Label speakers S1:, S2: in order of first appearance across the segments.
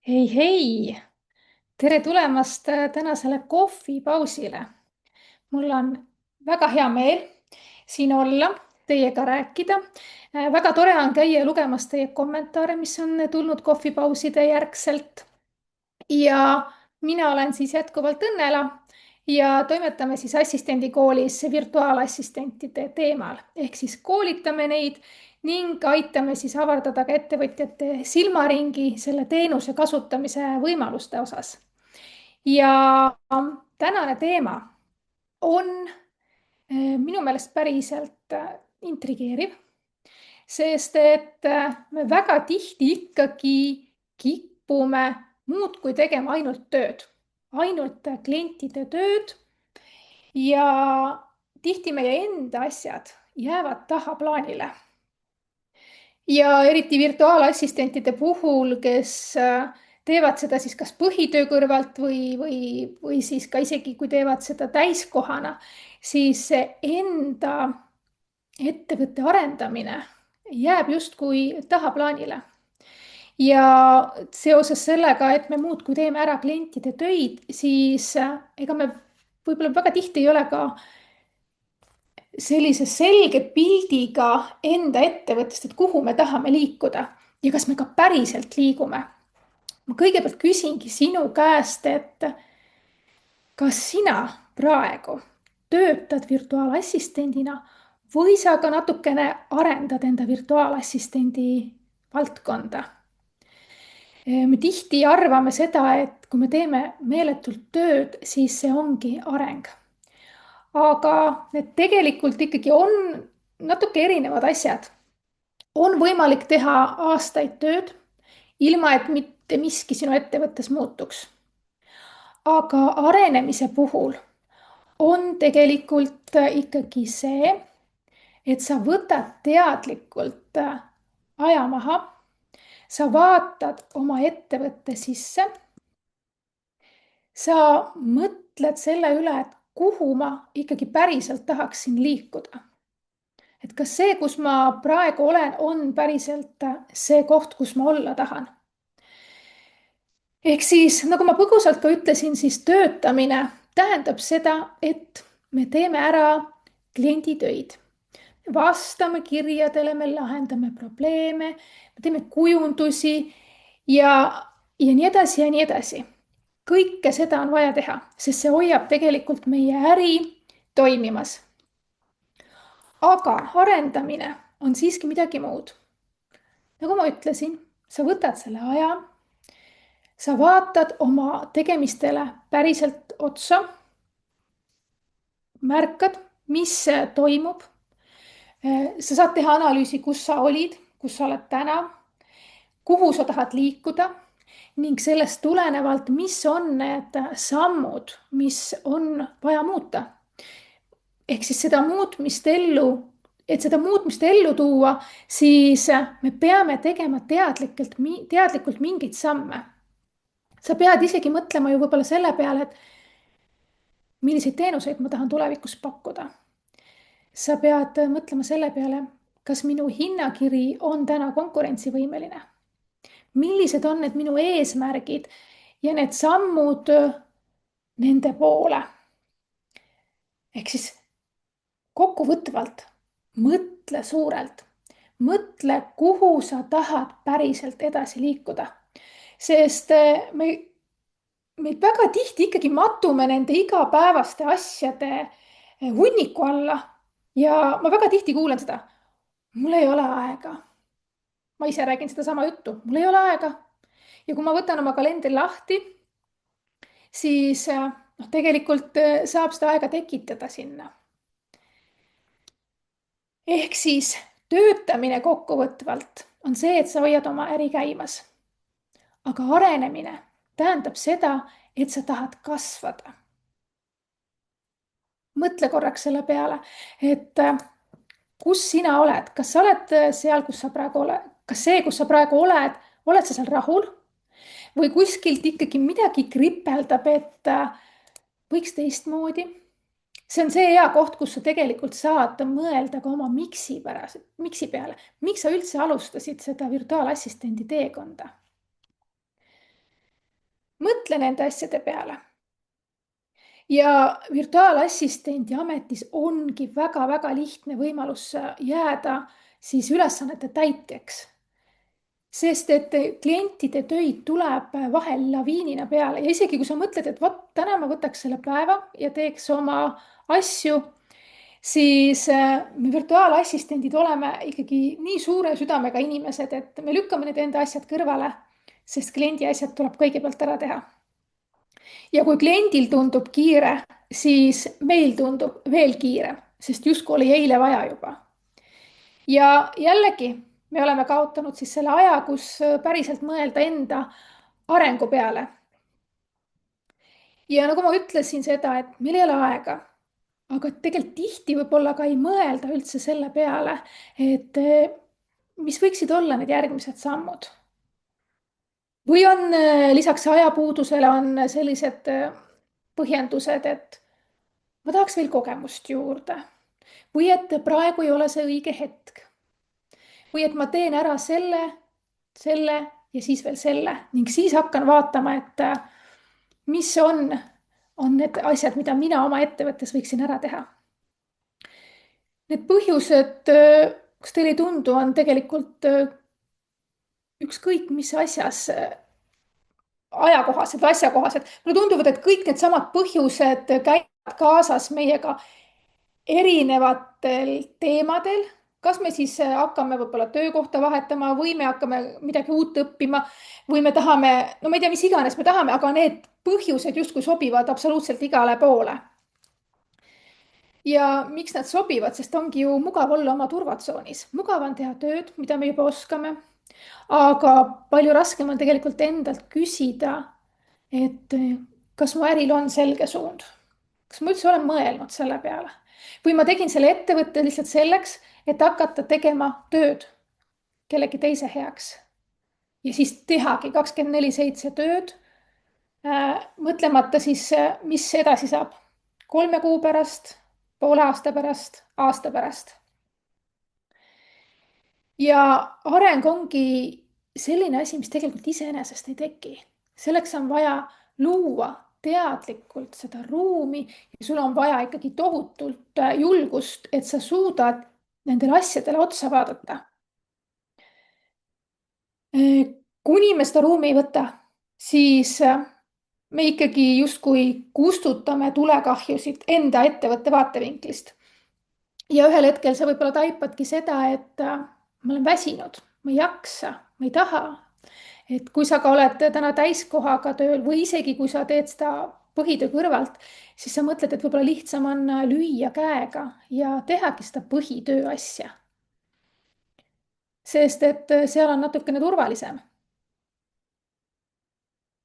S1: Hei, hei! Tere tulemast tänasele kohvipausile. Mul on väga hea meel siin olla, teiega rääkida. Väga tore on käia lugemas teie kommentaare, mis on tulnud kohvipauside järgselt. Ja mina olen siis jätkuvalt Õnnela ja toimetame siis assistendikoolis virtuaalassistentide teemal. Ehk siis koolitame neid ning aitame siis avardada ka ettevõtjate silmaringi selle teenuse kasutamise võimaluste osas. Ja tänane teema on minu meelest päriselt intrigeeriv, sest et me väga tihti ikkagi kipume muudkui tegema ainult tööd, ainult klientide tööd ja tihti meie enda asjad jäävad tahaplaanile. Ja eriti virtuaalassistentide puhul, kes teevad seda siis kas põhitöö kõrvalt või siis ka isegi, kui teevad seda täiskohana, siis enda ettevõtte arendamine jääb justkui tahaplaanile. Ja seoses sellega, et me muudkui teeme ära klientide töid, siis ega me võib-olla väga tihti ei ole ka sellise selge pildiga enda ettevõttest, et kuhu me tahame liikuda ja kas me ka päriselt liigume. Ma kõigepealt küsingi sinu käest, et kas sina praegu töötad virtuaalassistendina või sa ka natukene arendad enda virtuaalassistendi valdkonda? Me tihti arvame seda, et kui me teeme meeletult tööd, siis see ongi areng. Aga need tegelikult ikkagi on natuke erinevad asjad. On võimalik teha aastaid tööd, ilma et mitte miski sinu ettevõttes muutuks. Aga arenemise puhul on tegelikult ikkagi see, et sa võtad teadlikult aja maha, sa vaatad oma ettevõtte sisse, sa mõtled selle üle, et kuhu ma ikkagi päriselt tahaksin liikuda. Et kas see, kus ma praegu olen, on päriselt see koht, kus ma olla tahan. Ehk siis, nagu ma põgusalt ka ütlesin, siis töötamine tähendab seda, et me teeme ära klienditöid. Vastame kirjadele, me lahendame probleeme, me teeme kujundusi ja nii edasi ja nii edasi. Kõike seda on vaja teha, sest see hoiab tegelikult meie äri toimimas. Aga arendamine on siiski midagi muud. Nagu ma ütlesin, sa võtad selle aja, sa vaatad oma tegemistele päriselt otsa, märkad, mis toimub. Sa saad teha analüüsi, kus sa olid, kus sa oled täna, kuhu sa tahad liikuda ning sellest tulenevalt, mis on need sammud, mis on vaja muuta. Ehk siis seda muutmist ellu tuua, siis me peame tegema teadlikult mingeid samme. Sa pead isegi mõtlema ju võib-olla selle peale, et milliseid teenuseid ma tahan tulevikus pakkuda. Sa pead mõtlema selle peale, kas minu hinnakiri on täna konkurentsivõimeline. Millised on need minu eesmärgid ja need sammud nende poole. Ehk siis kokkuvõtvalt mõtle suurelt. Mõtle, kuhu sa tahad päriselt edasi liikuda. Sest me väga tihti ikkagi matume nende igapäevaste asjade hunniku alla. Ja ma väga tihti kuulen seda. Mul ei ole aega. Ma ise räägin sedasama juttu. Mul ei ole aega. Ja kui ma võtan oma kalendri lahti, siis tegelikult saab seda aega tekitada sinna. Ehk siis töötamine kokkuvõtvalt on see, et sa hoiad oma äri käimas. Aga arenemine tähendab seda, et sa tahad kasvada. Mõtle korraks selle peale, et kus sina oled, kas sa oled seal, kus sa praegu oled, kas see, kus sa praegu oled sa seal rahul või kuskilt ikkagi midagi kripeldab, et võiks teistmoodi. See on see hea koht, kus sa tegelikult saad mõelda ka oma miksi peale. Miks sa üldse alustasid seda virtuaalassistendi teekonda? mõtle nende asjade peale. ja virtuaalassistendi ametis ongi väga-väga lihtne võimalus jääda siis ülesannete täitjaks. Sest et klientide töid tuleb vahel laviinina peale ja isegi kui sa mõtled, et vot täna ma võtaks selle päeva ja teeks oma asju, siis me virtuaalassistendid oleme ikkagi nii suure südamega inimesed, et me lükkame need enda asjad kõrvale, sest kliendi asjad tuleb kõigepealt ära teha. ja kui kliendil tundub kiire, siis meil tundub veel kiirem, sest justkui oli eile vaja juba. ja jällegi me oleme kaotanud siis selle aja, kus päriselt mõelda enda arengu peale. ja nagu ma ütlesin seda, et meil ei ole aega, aga tegelikult tihti võib-olla ka ei mõelda üldse selle peale, et mis võiksid olla need järgmised sammud. või on lisaks ajapuudusele on sellised põhjendused, et ma tahaks veel kogemust juurde või et praegu ei ole see õige hetk. või et ma teen ära selle ja siis veel selle ning siis hakkan vaatama, et mis on need asjad, mida mina oma ettevõttes võiksin ära teha. Need põhjused, kas teile ei tundu, on tegelikult ükskõik mis asjas ajakohased või asjakohased. mulle tunduvad, et kõik needsamad põhjused käivad kaasas meiega erinevatel teemadel. kas me siis hakkame võib-olla töökohta vahetama või me hakkame midagi uut õppima või me tahame, no ma ei tea, mis iganes me tahame, aga need põhjused justkui sobivad absoluutselt igale poole. ja miks nad sobivad, sest ongi ju mugav olla oma turvatsoonis, mugav on teha tööd, mida me juba oskame. aga palju raskem on tegelikult endalt küsida, et kas mu äril on selge suund, kas ma üldse olen mõelnud selle peale või ma tegin selle ettevõtte lihtsalt selleks, et hakata tegema tööd kellegi teise heaks ja siis tehagi 24/7 tööd, mõtlemata siis, mis edasi saab 3 kuu pärast, poole aasta pärast, aasta pärast. ja areng ongi selline asi, mis tegelikult iseenesest ei teki. selleks on vaja luua teadlikult seda ruumi ja sul on vaja ikkagi tohutult julgust, et sa suudad nendele asjadele otsa vaadata. kuni me seda ruumi ei võta, siis me ikkagi justkui kustutame tulekahjusid enda ettevõtte vaatevinklist. ja ühel hetkel sa võib-olla taipadki seda, et ma olen väsinud, ma ei jaksa, ma ei taha. et kui sa ka oled täna täiskohaga tööl või isegi kui sa teed seda põhitöö kõrvalt, siis sa mõtled, et võib-olla lihtsam on lüüa käega ja tehagi seda põhitöö asja. sest et seal on natukene turvalisem.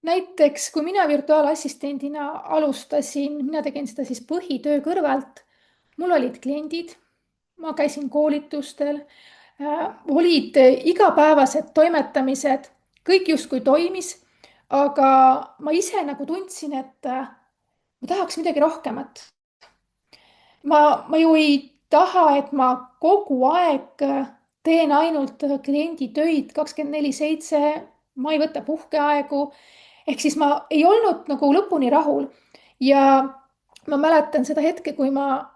S1: näiteks kui mina virtuaalassistendina alustasin, mina tegin seda siis põhitöö kõrvalt. mul olid kliendid, ma käisin koolitustel, olid igapäevased toimetamised, kõik justkui toimis, aga ma ise nagu tundsin, et ma tahaks midagi rohkemat. ma ju ei taha, et ma kogu aeg teen ainult kliendi töid 24/7, ma ei võta puhkeaegu. ehk siis ma ei olnud nagu lõpuni rahul ja ma mäletan seda hetke, kui ma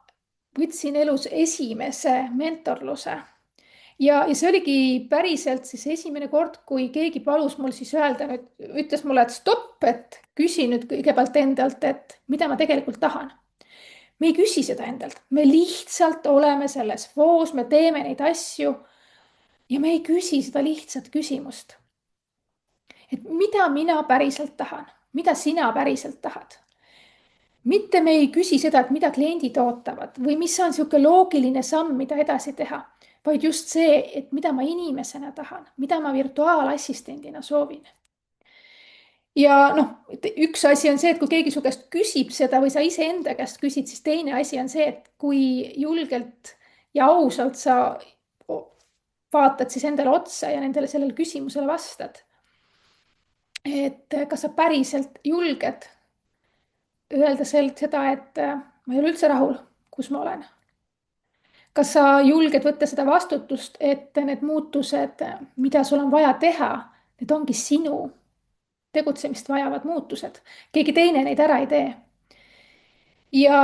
S1: võtsin elus esimese mentorluse ja see oligi päriselt siis esimene kord, kui keegi palus mul siis öelda, ütles mulle, et stopp, et küsi nüüd kõigepealt endalt, et mida ma tegelikult tahan. me ei küsi seda endalt, me lihtsalt oleme selles voos, me teeme neid asju ja me ei küsi seda lihtsat küsimust. et mida mina päriselt tahan, mida sina päriselt tahad. mitte me ei küsi seda, et mida kliendid ootavad või mis on niisugune loogiline samm, mida edasi teha, vaid just see, et mida ma inimesena tahan, mida ma virtuaalassistendina soovin. ja noh, üks asi on see, et kui keegi su käest küsib seda või sa iseenda käest küsid, siis teine asi on see, et kui julgelt ja ausalt sa vaatad siis endale otsa ja nendele sellele küsimusele vastad. et kas sa päriselt julged öelda seda, et ma ei ole üldse rahul, kus ma olen. kas sa julged võtta seda vastutust, et need muutused, mida sul on vaja teha, need ongi sinu tegutsemist vajavad muutused. keegi teine neid ära ei tee. ja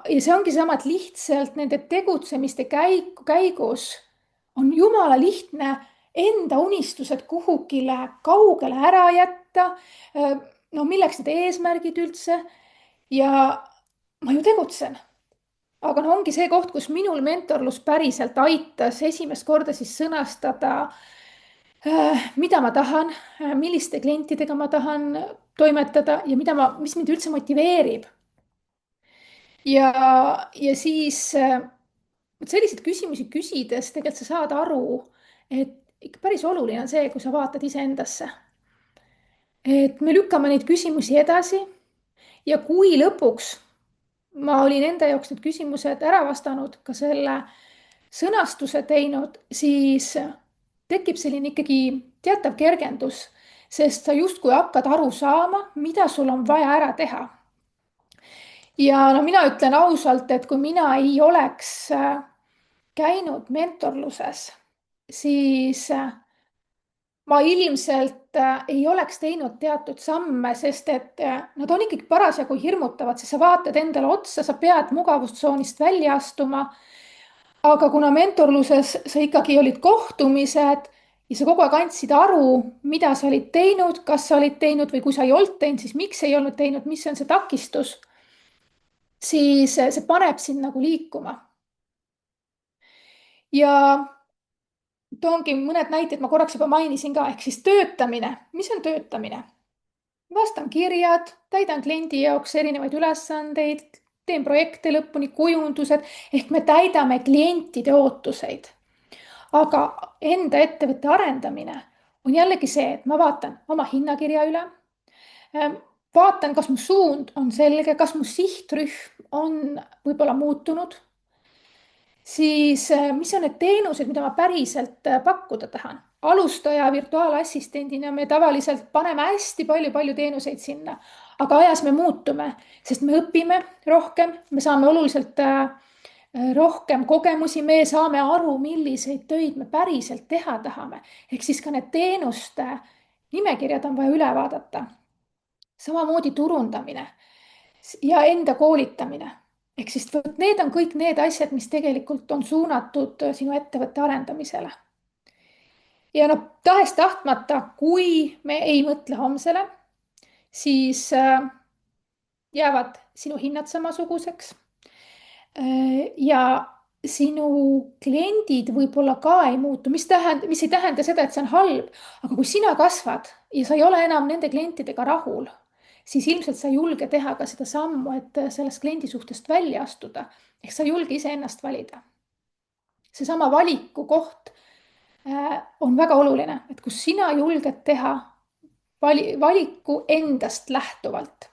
S1: see ongi sama, et lihtsalt nende tegutsemiste käigus on jumala lihtne enda unistused kuhugile kaugele ära jätta. no milleks need eesmärgid üldse? ja ma ju tegutsen. aga no ongi see koht, kus minul mentorlus päriselt aitas esimest korda siis sõnastada, mida ma tahan, milliste klientidega ma tahan toimetada ja mis mind üldse motiveerib. ja siis selliseid küsimusi küsides tegelikult sa saad aru, et ikka päris oluline on see, kui sa vaatad iseendasse. et me lükkame neid küsimusi edasi ja kui lõpuks ma olin enda jaoks need küsimused ära vastanud, ka selle sõnastuse teinud, siis tekib selline ikkagi teatav kergendus, sest sa justkui hakkad aru saama, mida sul on vaja ära teha. ja no mina ütlen ausalt, et kui mina ei oleks käinud mentorluses, siis ma ilmselt ei oleks teinud teatud samme, sest et nad on ikkagi parasjagu hirmutavad, sest sa vaatad endale otsa, sa pead mugavustsoonist välja astuma. aga kuna mentorluses sa ikkagi olid kohtumised ja sa kogu aeg andsid aru, mida sa olid teinud, kas sa olid teinud või kui sa ei olnud teinud, siis miks ei olnud teinud, mis on see takistus, siis see paneb sind nagu liikuma. ja toongi mõned näited, ma korraks juba mainisin ka, ehk siis töötamine. mis on töötamine? vastan kirjad, täidan kliendi jaoks erinevaid ülesandeid, teen projekte lõpuni, kujundused, ehk me täidame klientide ootuseid. aga enda ettevõtte arendamine on jällegi see, et ma vaatan oma hinnakirja üle. vaatan, kas mu suund on selge, kas mu sihtrühm on võib-olla muutunud. siis mis on need teenused, mida ma päriselt pakkuda tahan? alustaja virtuaalassistendina me tavaliselt paneme hästi palju teenuseid sinna, aga ajas me muutume, sest me õpime rohkem, me saame oluliselt rohkem kogemusi, me saame aru, milliseid töid me päriselt teha tahame. ehk siis ka need teenuste nimekirjad on vaja üle vaadata. samamoodi turundamine ja enda koolitamine. ehk siis need on kõik need asjad, mis tegelikult on suunatud sinu ettevõtte arendamisele. ja noh, tahes-tahtmata, kui me ei mõtle homsele, siis jäävad sinu hinnad samasuguseks. ja sinu kliendid võib-olla ka ei muutu, mis ei tähenda seda, et see on halb, aga kui sina kasvad ja sa ei ole enam nende klientidega rahul, siis ilmselt sa ei julge teha ka seda sammu, et sellest kliendi suhtest välja astuda. ehk sa ei julge iseennast valida. seesama valiku koht on väga oluline, et kus sina julged teha valiku endast lähtuvalt.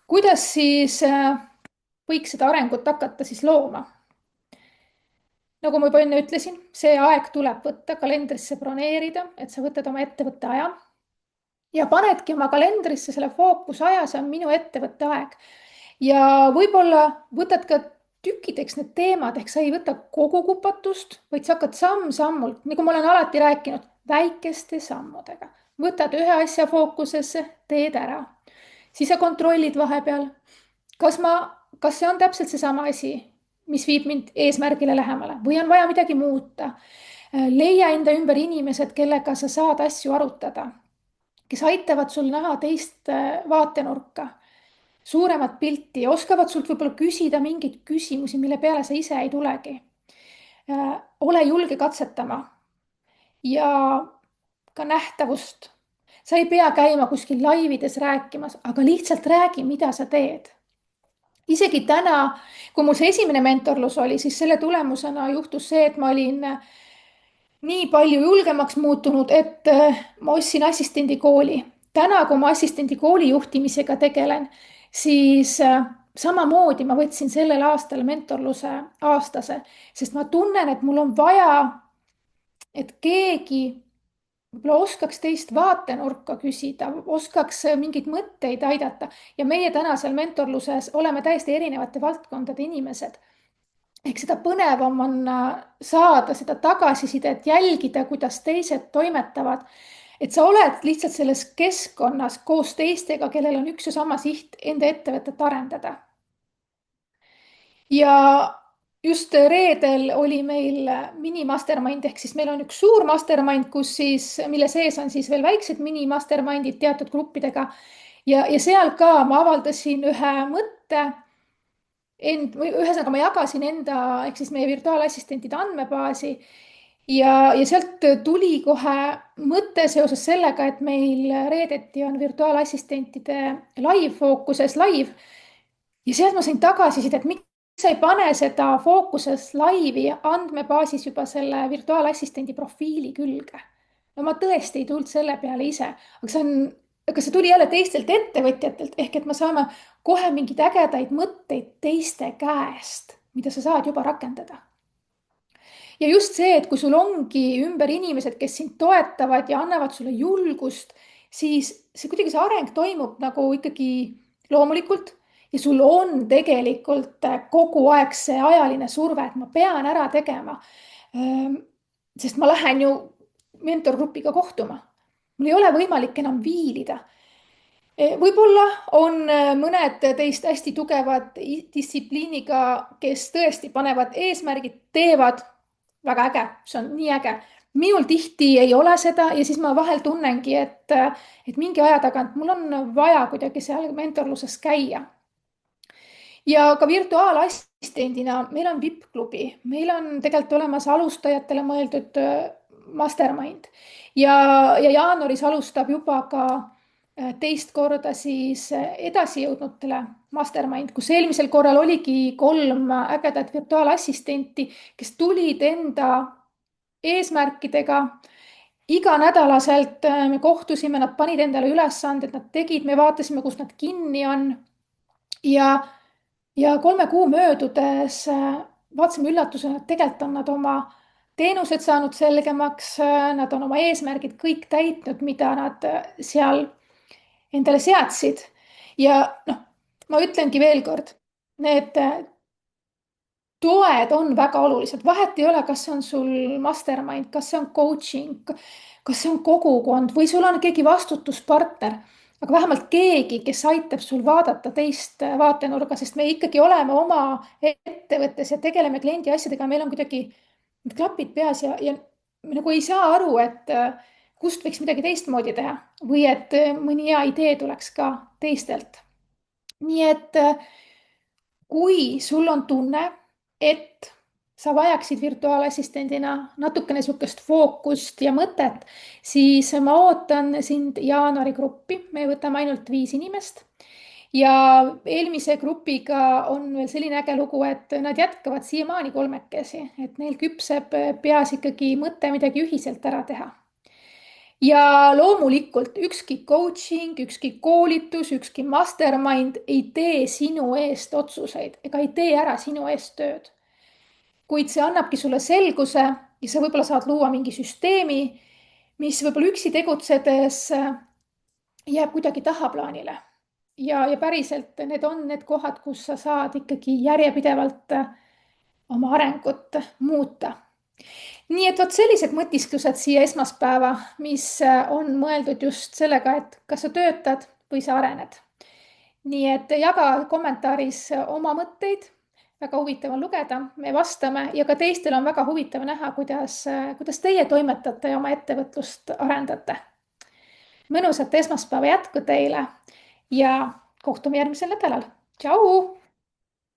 S1: kuidas siis võiks seda arengut hakata siis looma? nagu ma juba enne ütlesin, see aeg tuleb võtta, kalendrisse broneerida, et sa võtad oma ettevõtte aja ja panedki oma kalendrisse selle fookusaja, see on minu ettevõtte aeg. ja võib-olla võtad ka tükkideks need teemad, ehk sa ei võta kogu kupatust, vaid sa hakkad samm-sammult, nagu ma olen alati rääkinud, väikeste sammudega. võtad ühe asja fookusesse, teed ära. siis sa kontrollid vahepeal, kas see on täpselt seesama asi, mis viib mind eesmärgile lähemale või on vaja midagi muuta. leia enda ümber inimesed, kellega sa saad asju arutada, kes aitavad sul näha teist vaatenurka, suuremat pilti ja oskavad sult võib-olla küsida mingeid küsimusi, mille peale sa ise ei tulegi. ole julge katsetama ja ka nähtavust. sa ei pea käima kuskil laivides rääkimas, aga lihtsalt räägi, mida sa teed. isegi täna, kui mul see esimene mentorlus oli, siis selle tulemusena juhtus see, et ma olin nii palju julgemaks muutunud, et ma ostsin assistendikooli. täna, kui ma assistendikooli juhtimisega tegelen, siis samamoodi ma võtsin sellel aastal mentorluse aastase, sest ma tunnen, et mul on vaja, et keegi võib-olla oskaks teist vaatenurka küsida, oskaks mingeid mõtteid aidata ja meie tänasel mentorluses oleme täiesti erinevate valdkondade inimesed. ehk seda põnevam on saada seda tagasisidet, jälgida, kuidas teised toimetavad. et sa oled lihtsalt selles keskkonnas koos teistega, kellel on üks ja sama siht enda ettevõtet arendada. ja just reedel oli meil mini mastermind ehk siis meil on üks suur mastermind, kus siis, mille sees on siis veel väiksed mini mastermindid teatud gruppidega ja seal ka ma avaldasin ühe mõtte või ühesõnaga ma jagasin enda ehk siis meie virtuaalassistentide andmebaasi ja sealt tuli kohe mõte seoses sellega, et meil reedeti on virtuaalassistentide live fookuses live ja sealt ma sain tagasisidet, et miks sa ei pane seda fookuses laivi andmebaasis juba selle virtuaalassistendi profiili külge. no ma tõesti ei tulnud selle peale ise, aga see tuli jälle teistelt ettevõtjatelt ehk et me saame kohe mingeid ägedaid mõtteid teiste käest, mida sa saad juba rakendada. ja just see, et kui sul ongi ümber inimesed, kes sind toetavad ja annavad sulle julgust, siis see kuidagi see areng toimub nagu ikkagi loomulikult ja sul on tegelikult kogu aeg see ajaline surve, et ma pean ära tegema. sest ma lähen ju mentorgrupiga kohtuma. mul ei ole võimalik enam viilida. võib-olla on mõned teist hästi tugevad distsipliiniga, kes tõesti panevad eesmärgid, teevad. väga äge, see on nii äge. minul tihti ei ole seda ja siis ma vahel tunnengi, et mingi aja tagant mul on vaja kuidagi seal mentorluses käia. ja ka virtuaalassistendina meil on VIP-klubi, meil on tegelikult olemas alustajatele mõeldud mastermind ja jaanuaris alustab juba ka teist korda siis edasijõudnutele mastermind, kus eelmisel korral oligi 3 ägedat virtuaalassistenti, kes tulid enda eesmärkidega. iganädalaselt me kohtusime, nad panid endale ülesanded, nad tegid, me vaatasime, kus nad kinni on. ja 3 kuu möödudes vaatasime üllatusena, et tegelikult on nad oma teenused saanud selgemaks, nad on oma eesmärgid kõik täitnud, mida nad seal endale seadsid. ja noh, ma ütlengi veel kord, need toed on väga olulised, vahet ei ole, kas see on sul mastermind, kas see on coaching, kas see on kogukond või sul on keegi vastutuspartner, aga vähemalt keegi, kes aitab sul vaadata teist vaatenurga, sest me ikkagi oleme oma ettevõttes ja tegeleme kliendi asjadega, meil on kuidagi need klapid peas ja me nagu ei saa aru, et kust võiks midagi teistmoodi teha või et mõni hea idee tuleks ka teistelt. nii et kui sul on tunne, et sa vajaksid virtuaalassistendina natukene sihukest fookust ja mõtet, siis ma ootan sind jaanuari gruppi, me võtame ainult 5 inimest. ja eelmise grupiga on veel selline äge lugu, et nad jätkavad siiamaani 3-kesi, et neil küpseb peas ikkagi mõte midagi ühiselt ära teha. ja loomulikult ükski coaching, ükski koolitus, ükski mastermind ei tee sinu eest otsuseid ega ei tee ära sinu eest tööd. kuid see annabki sulle selguse ja sa võib-olla saad luua mingi süsteemi, mis võib-olla üksi tegutsedes jääb kuidagi tahaplaanile. ja päriselt need on need kohad, kus sa saad ikkagi järjepidevalt oma arengut muuta. nii et vot sellised mõtisklused siia esmaspäeva, mis on mõeldud just sellega, et kas sa töötad või sa arened. nii et jaga kommentaaris oma mõtteid. väga huvitav on lugeda, me vastame ja ka teistel on väga huvitav näha, kuidas teie toimetate ja oma ettevõtlust arendate. mõnusat esmaspäeva jätku teile ja kohtume järgmisel nädalal. Tšau!